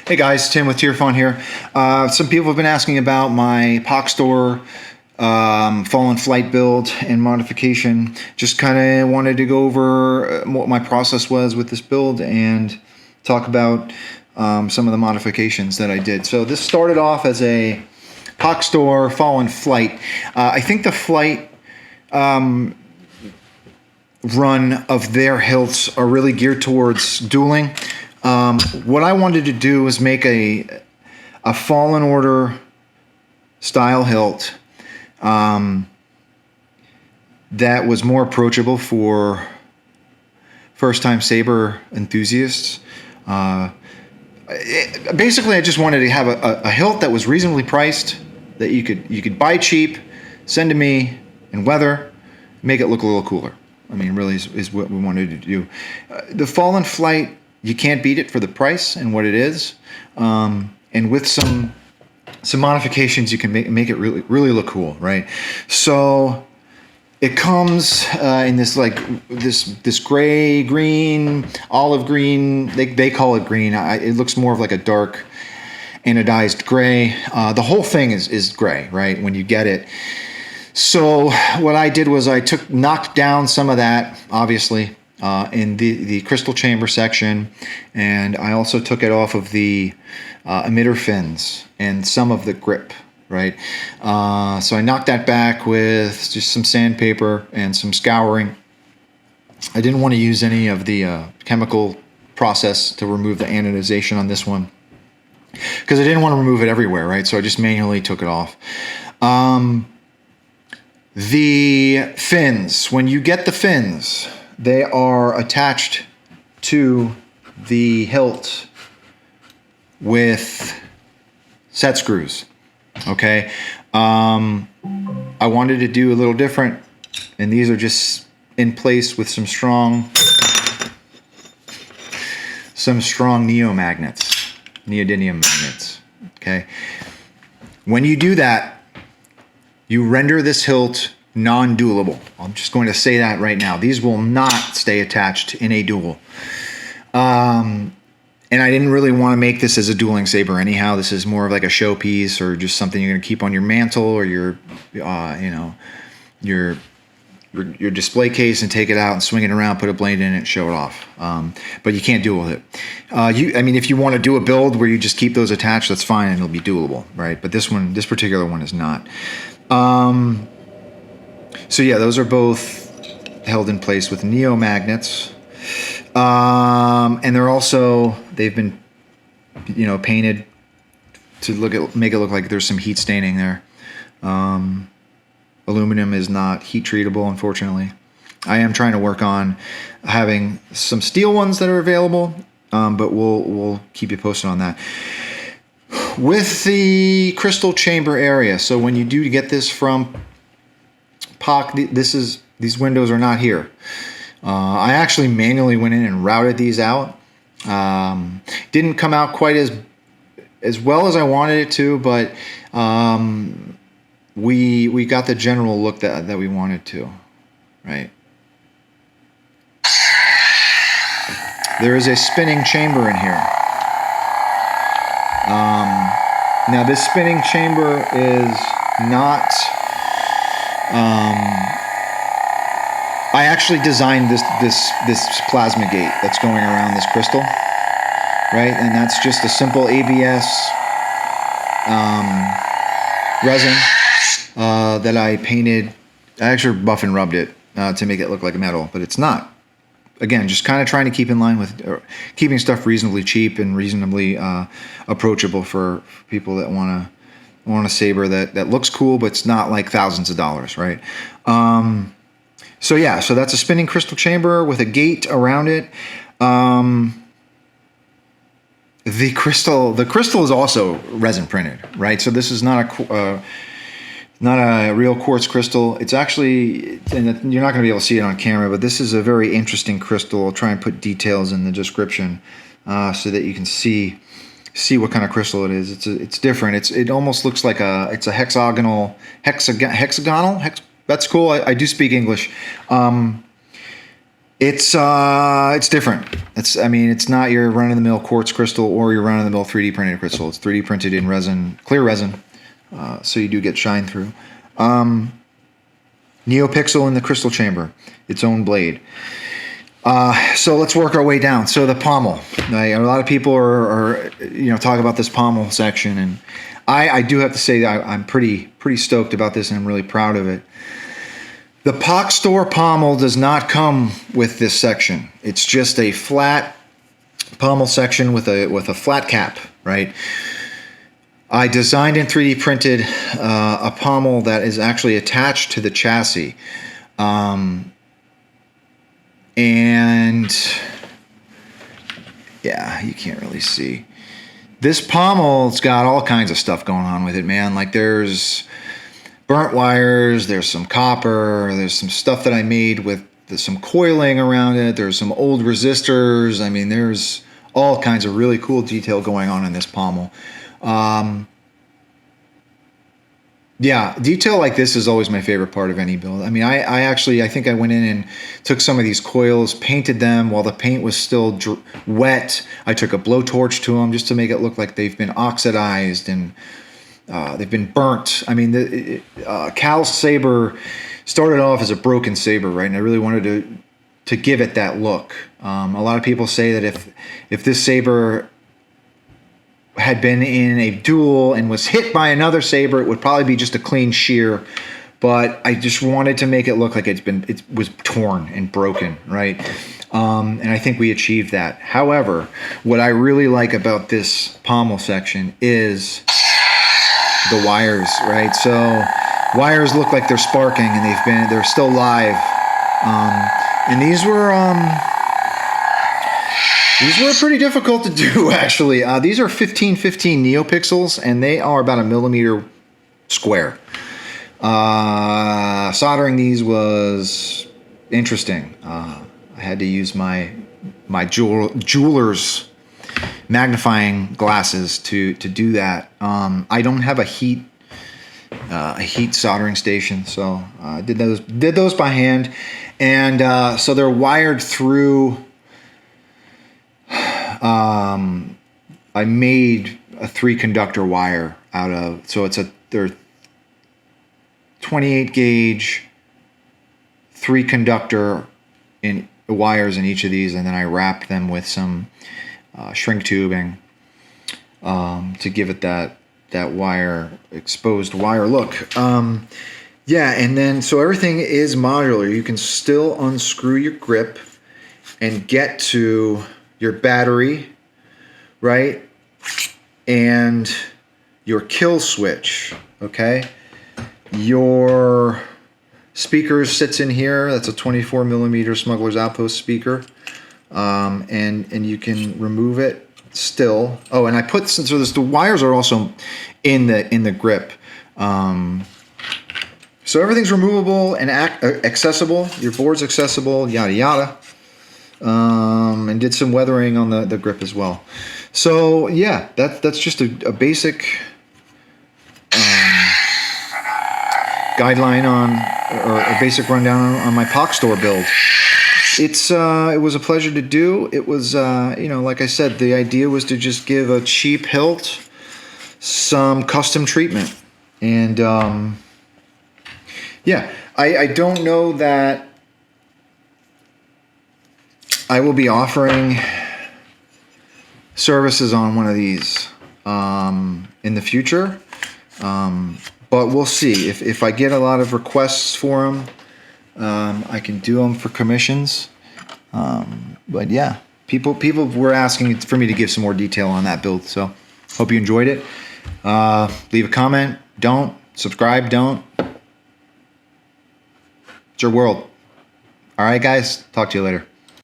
Hey guys, Tim with Tierfon here. Some people have been asking about my Pach Store Fallen Flyte build and modification. Just kind of wanted to go over what my process was with this build and talk about some of the modifications that I did. So this started off as a Pach Store Fallen Flyte. I think the Flyte run of their hilts are really geared towards dueling. What I wanted to do was make a Fallen Order style hilt that was more approachable for first-time saber enthusiasts. Basically, I just wanted to have a hilt that was reasonably priced, that you could buy cheap, send to me in weather, make it look a little cooler. I mean, really is what we wanted to do. The Fallen Flyte, you can't beat it for the price and what it is, and with some modifications, you can make it really look cool, right? So it comes in this this gray, green, olive green. They call it green. It looks more of like a dark anodized gray. The whole thing is gray, right? When you get it. So what I did was I knocked down some of that, obviously, in the crystal chamber section, and I also took it off of the emitter fins and some of the grip, right? So I knocked that back with just some sandpaper and some scouring. I didn't want to use any of the chemical process to remove the anodization on this one because I didn't want to remove it everywhere, right? So I just manually took it off. The fins, when you get the fins, they are attached to the hilt with set screws, okay? I wanted to do a little different, and these are just in place with some strong neodymium magnets, okay? When you do that, you render this hilt non-duelable. I'm just going to say that right now. These will not stay attached in a duel. And I didn't really want to make this as a dueling saber anyhow. This is more of like a showpiece or just something you're going to keep on your mantle or your display case and take it out and swing it around, put a blade in it, and show it off. But you can't duel it. I mean, if you want to do a build where you just keep those attached, that's fine and it'll be duelable, right? But this particular one is not. So yeah, those are both held in place with neo magnets, and they've been, painted to make it look like there's some heat staining there. Aluminum is not heat treatable, unfortunately. I am trying to work on having some steel ones that are available, but we'll keep you posted on that. With the crystal chamber area, so when you do get this from Pach, these windows are not here. I actually manually went in and routed these out. Didn't come out quite as well as I wanted it to, but we got the general look that we wanted to, right? There is a spinning chamber in here. Now this spinning chamber is not, I actually designed this plasma gate that's going around this crystal, right? And that's just a simple ABS resin that I painted. I actually buff and rubbed it to make it look like metal, but it's not. Again, just kind of trying to keep in line with keeping stuff reasonably cheap and reasonably approachable for people that want a saber that looks cool, but it's not like thousands of dollars, right? So yeah, so that's a spinning crystal chamber with a gate around it. The crystal is also resin printed, right? So this is not a real quartz crystal. It's actually, and you're not going to be able to see it on camera, but this is a very interesting crystal. I'll try and put details in the description so that you can see what kind of crystal it is. It's different. It almost looks like it's a hexagonal. That's cool. I do speak English. It's different. It's not your run-of-the-mill quartz crystal or your run-of-the-mill 3D printed crystal. It's 3D printed in resin, clear resin, so you do get shine through. NeoPixel in the crystal chamber, its own blade. So let's work our way down. So the pommel. A lot of people are talk about this pommel section, and I do have to say that I'm pretty stoked about this, and I'm really proud of it. The Pach Store pommel does not come with this section. It's just a flat pommel section with a flat cap, right? I designed and 3D printed a pommel that is actually attached to the chassis. And yeah, you can't really see. This pommel's got all kinds of stuff going on with it, man. Like there's burnt wires, there's some copper, there's some stuff that I made with some coiling around it, there's some old resistors. I mean, there's all kinds of really cool detail going on in this pommel. Yeah, detail like this is always my favorite part of any build. I mean, I think I went in and took some of these coils, painted them while the paint was still wet. I took a blowtorch to them just to make it look like they've been oxidized and they've been burnt. I mean, Cal's saber started off as a broken saber, right? And I really wanted to give it that look. A lot of people say that if this saber had been in a duel and was hit by another saber, it would probably be just a clean shear. But I just wanted to make it look like it was torn and broken, right? And I think we achieved that. However, what I really like about this pommel section is the wires, right? So wires look like they're sparking and they're still live. And these were pretty difficult to do, actually. These are 1515 NeoPixels, and they are about 1 millimeter square. Soldering these was interesting. I had to use my jeweler's magnifying glasses to do that. I don't have a heat soldering station, so I did those by hand, and so they're wired through. I made a 3-conductor wire out of, so they're 28 gauge 3-conductor in wires in each of these, and then I wrapped them with some shrink tubing to give it that exposed wire look. Yeah, and then so everything is modular. You can still unscrew your grip and get to your battery, right? And your kill switch, okay? Your speaker sits in here. That's a 24 millimeter Smuggler's Outpost speaker. And you can remove it still. Oh, and I put, so the wires are also in the grip. So everything's removable and accessible. Your board's accessible, yada yada. And did some weathering on the grip as well. So yeah, that's just a basic guideline or a basic rundown on my Pach Store build. It was a pleasure to do. It was like I said, the idea was to just give a cheap hilt some custom treatment, and yeah, I don't know that I will be offering services on one of these in the future, but we'll see. If I get a lot of requests for them, I can do them for commissions. But yeah, people were asking for me to give some more detail on that build, so hope you enjoyed it. Leave a comment. Don't subscribe. Don't. It's your world. All right, guys. Talk to you later.